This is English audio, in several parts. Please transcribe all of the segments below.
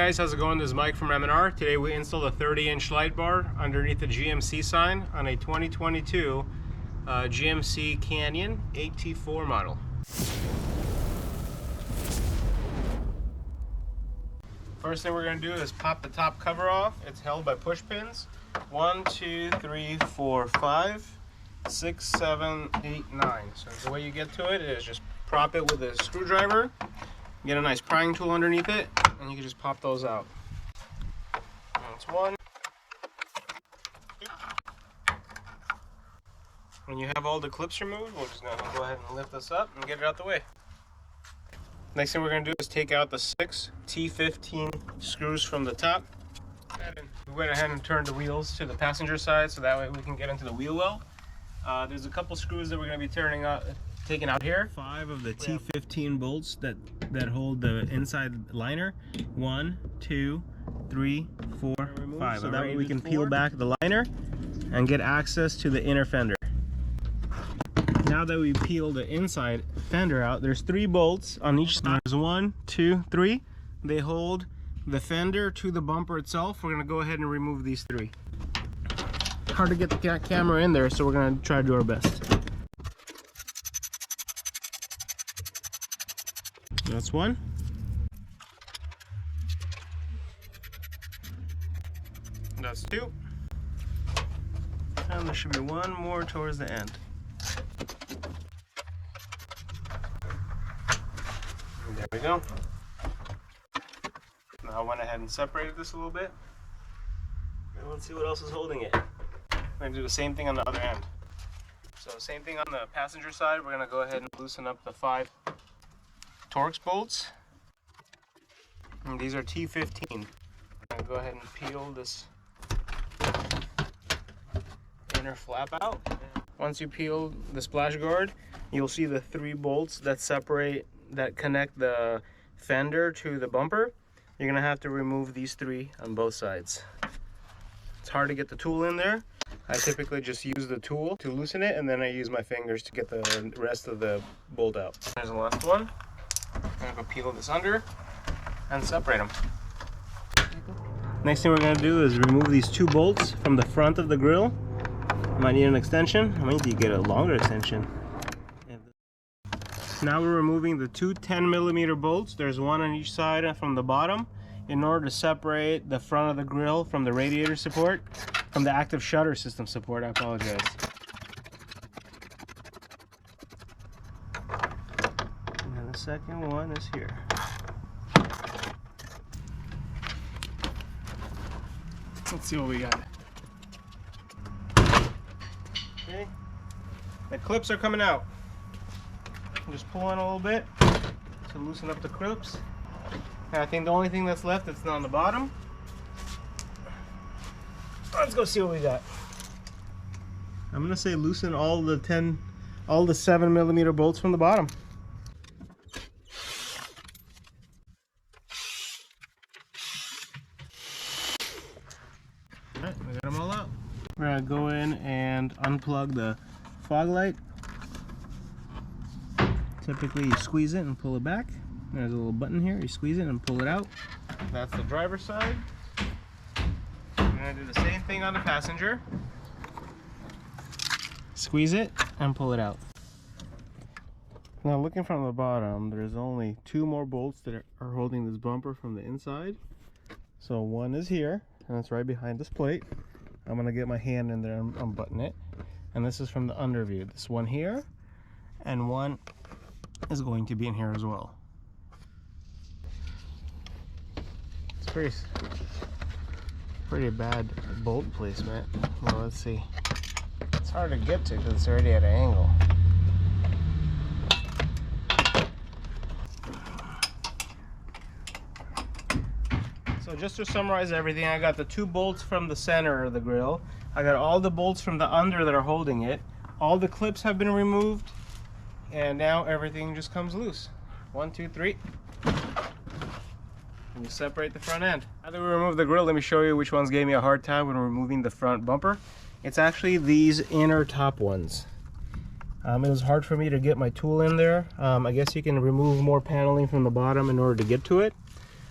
Hey guys, how's it going? This is Mike from M&R. Today we installed a 30-inch light bar underneath the GMC sign on a 2022 GMC Canyon AT4 model. First thing we're going to do is pop the top cover off. It's held by push pins. 1, 2, 3, 4, 5, 6, 7, 8, 9. So the way you get to it is just prop it with a screwdriver, get a nice prying tool underneath it, and you can just pop those out. That's one. When you have all the clips removed, we're just going to go ahead and lift this up and get it out the way. Next thing we're going to do is take out the 6 T15 screws from the top. We went ahead and turned the wheels to the passenger side so that way we can get into the wheel well. There's a couple screws that we're going to be taking out here. 5 of the T15 bolts that hold the inside liner. 1, 2, 3, 4, 5. So that way we can peel back the liner and get access to the inner fender. Now that we peel the inside fender out, there's 3 bolts on each side. There's 1, 2, 3. They hold the fender to the bumper itself. We're going to go ahead and remove these 3. Hard to get the camera in there, so we're going to try to do our best. That's 1. That's 2. And there should be 1 more towards the end. And there we go. Now I went ahead and separated this a little bit. And let's see what else is holding it. We're going to do the same thing on the other end. So same thing on the passenger side. We're going to go ahead and loosen up the 5 Torx bolts. And these are T15. I'm going to go ahead and peel this inner flap out. Once you peel the splash guard, you'll see the 3 bolts that connect the fender to the bumper. You're going to have to remove these 3 on both sides. It's hard to get the tool in there. I typically just use the tool to loosen it, and then I use my fingers to get the rest of the bolt out. There's the last one. I'm going to go peel this under and separate them. Next thing we're going to do is remove these 2 bolts from the front of the grille. Might need an extension. I might need to get a longer extension. Now we're removing the 2 10mm bolts. There's 1 on each side from the bottom in order to separate the front of the grille from the radiator support, from the active shutter system support. I apologize. And then the second one is here. Let's see what we got. Okay, the clips are coming out. Just pull on a little bit to loosen up the clips. And I think the only thing that's left that's not on the bottom. Let's go see what we got. I'm gonna say loosen all the 7mm bolts from the bottom. Alright, we got them all out. We're gonna go in and unplug the fog light. Typically you squeeze it and pull it back. There's a little button here, you squeeze it and pull it out. That's the driver's side. We're going to do the same thing on the passenger. Squeeze it and pull it out. Now looking from the bottom, there's only 2 more bolts that are holding this bumper from the inside. So 1 is here, and it's right behind this plate. I'm going to get my hand in there and unbutton it. And this is from the under view. This one here, and 1 is going to be in here as well. It's pretty bad bolt placement. Well, let's see. It's hard to get to because it's already at an angle. So just to summarize everything, I got the 2 bolts from the center of the grille. I got all the bolts from the under that are holding it. All the clips have been removed. And now everything just comes loose. 1, 2, 3. And you separate the front end. Now that we remove the grille, let me show you which ones gave me a hard time when removing the front bumper. It's actually these inner top ones. It was hard for me to get my tool in there. I guess you can remove more paneling from the bottom in order to get to it.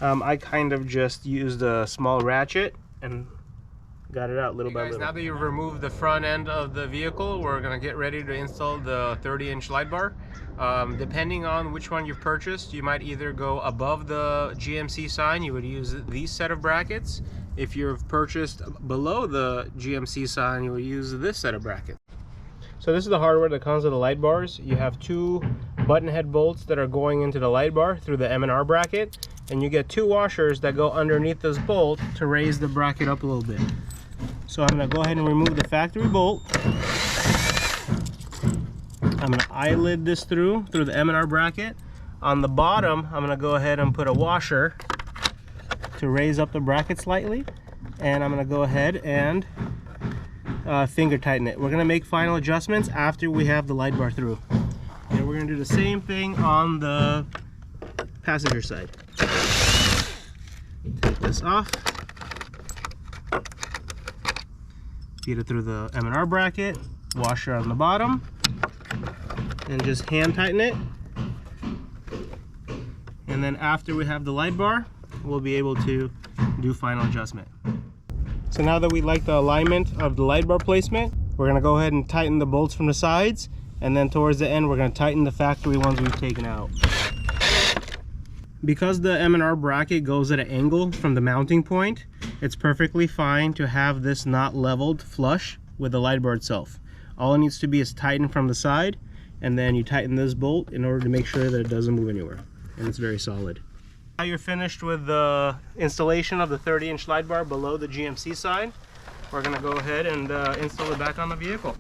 I kind of just used a small ratchet and got it out little by little. Now that you've removed the front end of the vehicle, we're going to get ready to install the 30-inch light bar. Depending on which one you've purchased, you might either go above the GMC sign, you would use these set of brackets. If you've purchased below the GMC sign, you would use this set of brackets. So this is the hardware that comes with the light bars. You have 2 button head bolts that are going into the light bar through the M&R bracket, and you get 2 washers that go underneath this bolt to raise the bracket up a little bit. So I'm going to go ahead and remove the factory bolt. I'm going to eyelid this through the M&R bracket. On the bottom, I'm going to go ahead and put a washer to raise up the bracket slightly. And I'm going to go ahead and finger tighten it. We're going to make final adjustments after we have the light bar through. And we're going to do the same thing on the passenger side. Take this off. Feed it through the M&R bracket, washer on the bottom, and just hand tighten it. And then after we have the light bar, we'll be able to do final adjustment. So now that we like the alignment of the light bar placement, we're going to go ahead and tighten the bolts from the sides, and then towards the end we're going to tighten the factory ones we've taken out. Because the M&R bracket goes at an angle from the mounting point, it's perfectly fine to have this not leveled flush with the light bar itself. All it needs to be is tightened from the side, and then you tighten this bolt in order to make sure that it doesn't move anywhere, and it's very solid. Now you're finished with the installation of the 30-inch light bar below the GMC side. We're going to go ahead and install it back on the vehicle.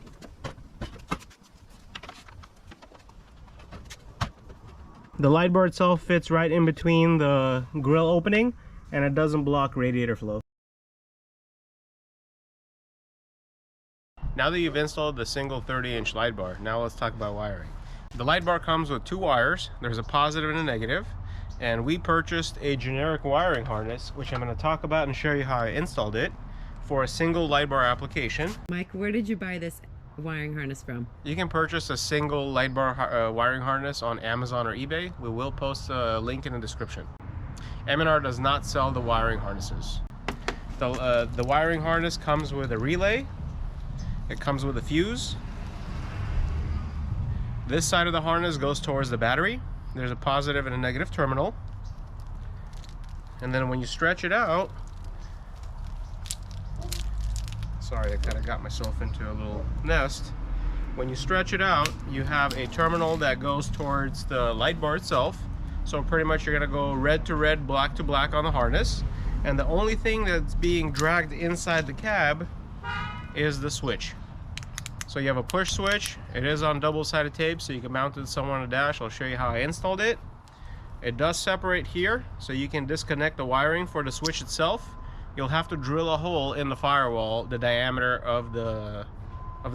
The light bar itself fits right in between the grille opening, and it doesn't block radiator flow. Now that you've installed the single 30-inch light bar, now let's talk about wiring. The light bar comes with 2 wires. There's a positive and a negative, and we purchased a generic wiring harness, which I'm going to talk about and show you how I installed it for a single light bar application. Mike, where did you buy this wiring harness from? You can purchase a single light bar wiring harness on Amazon or eBay. We will post a link in the description. M&R does not sell the wiring harnesses. The wiring harness comes with a relay. It comes with a fuse. This side of the harness goes towards the battery. There's a positive and a negative terminal. And then when you stretch it out, sorry, I kind of got myself into a little nest. When you stretch it out, you have a terminal that goes towards the light bar itself. So pretty much you're going to go red to red, black to black on the harness. And the only thing that's being dragged inside the cab is the switch. So you have a push switch. It is on double-sided tape, so you can mount it somewhere on the dash. I'll show you how I installed it. It does separate here, so you can disconnect the wiring for the switch itself. You'll have to drill a hole in the firewall, the diameter of the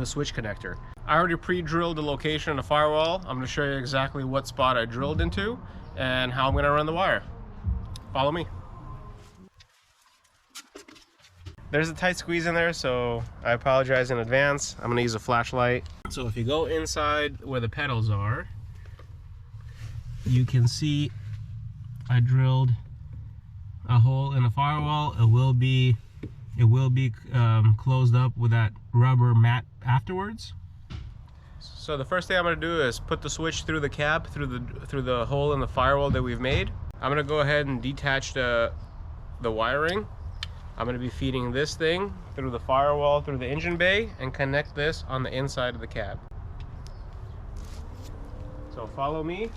switch connector. I already pre-drilled the location of the firewall. I'm going to show you exactly what spot I drilled into and how I'm going to run the wire. Follow me. There's a tight squeeze in there, so I apologize in advance. I'm going to use a flashlight. So if you go inside where the pedals are, you can see I drilled a hole in the firewall. It will be closed up with that rubber mat afterwards. So the first thing I'm going to do is put the switch through the cap, through the hole in the firewall that we've made. I'm going to go ahead and detach the wiring. I'm going to be feeding this thing through the firewall, through the engine bay, and connect this on the inside of the cab. So follow me.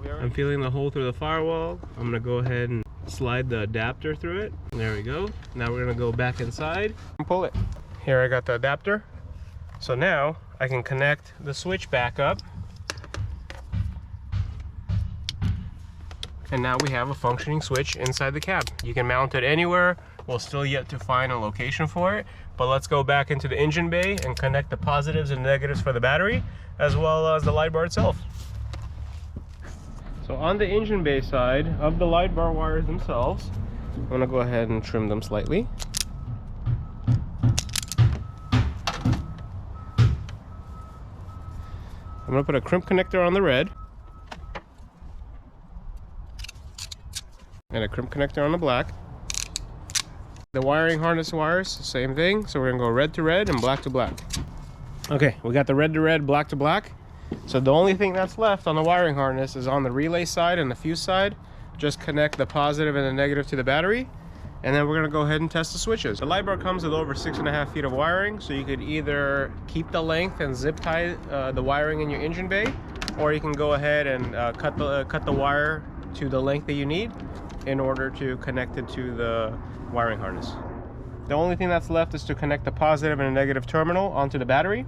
I'm feeling the hole through the firewall. I'm going to go ahead and slide the adapter through it. There we go. Now we're going to go back inside and pull it. Here I got the adapter. So now I can connect the switch back up. And now we have a functioning switch inside the cab. You can mount it anywhere. We'll still yet to find a location for it, but let's go back into the engine bay and connect the positives and negatives for the battery, as well as the light bar itself. So on the engine bay side of the light bar wires themselves, I'm gonna go ahead and trim them slightly. I'm gonna put a crimp connector on the red. and a crimp connector on the black. The wiring harness wires, same thing. So we're gonna go red to red and black to black. Okay, we got the red to red, black to black. So the only thing that's left on the wiring harness is on the relay side and the fuse side. Just connect the positive and the negative to the battery, and then we're gonna go ahead and test the switches. The light bar comes with over 6.5 feet of wiring, so you could either keep the length and zip tie the wiring in your engine bay, or you can go ahead and cut the wire to the length that you need in order to connect it to the wiring harness. The only thing that's left is to connect the positive and a negative terminal onto the battery.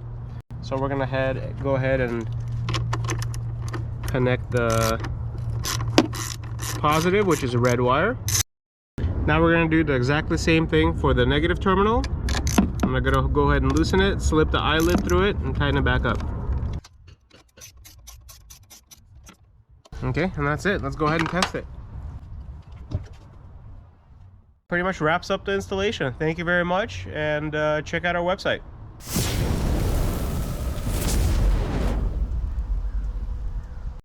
So we're gonna go ahead and connect the positive, which is a red wire. Now we're gonna do the exactly same thing for the negative terminal. I'm gonna go ahead and loosen it, slip the eyelid through it, and tighten it back up. Okay, and that's it. Let's go ahead and test it. Pretty much wraps up the installation. Thank you very much, and check out our website.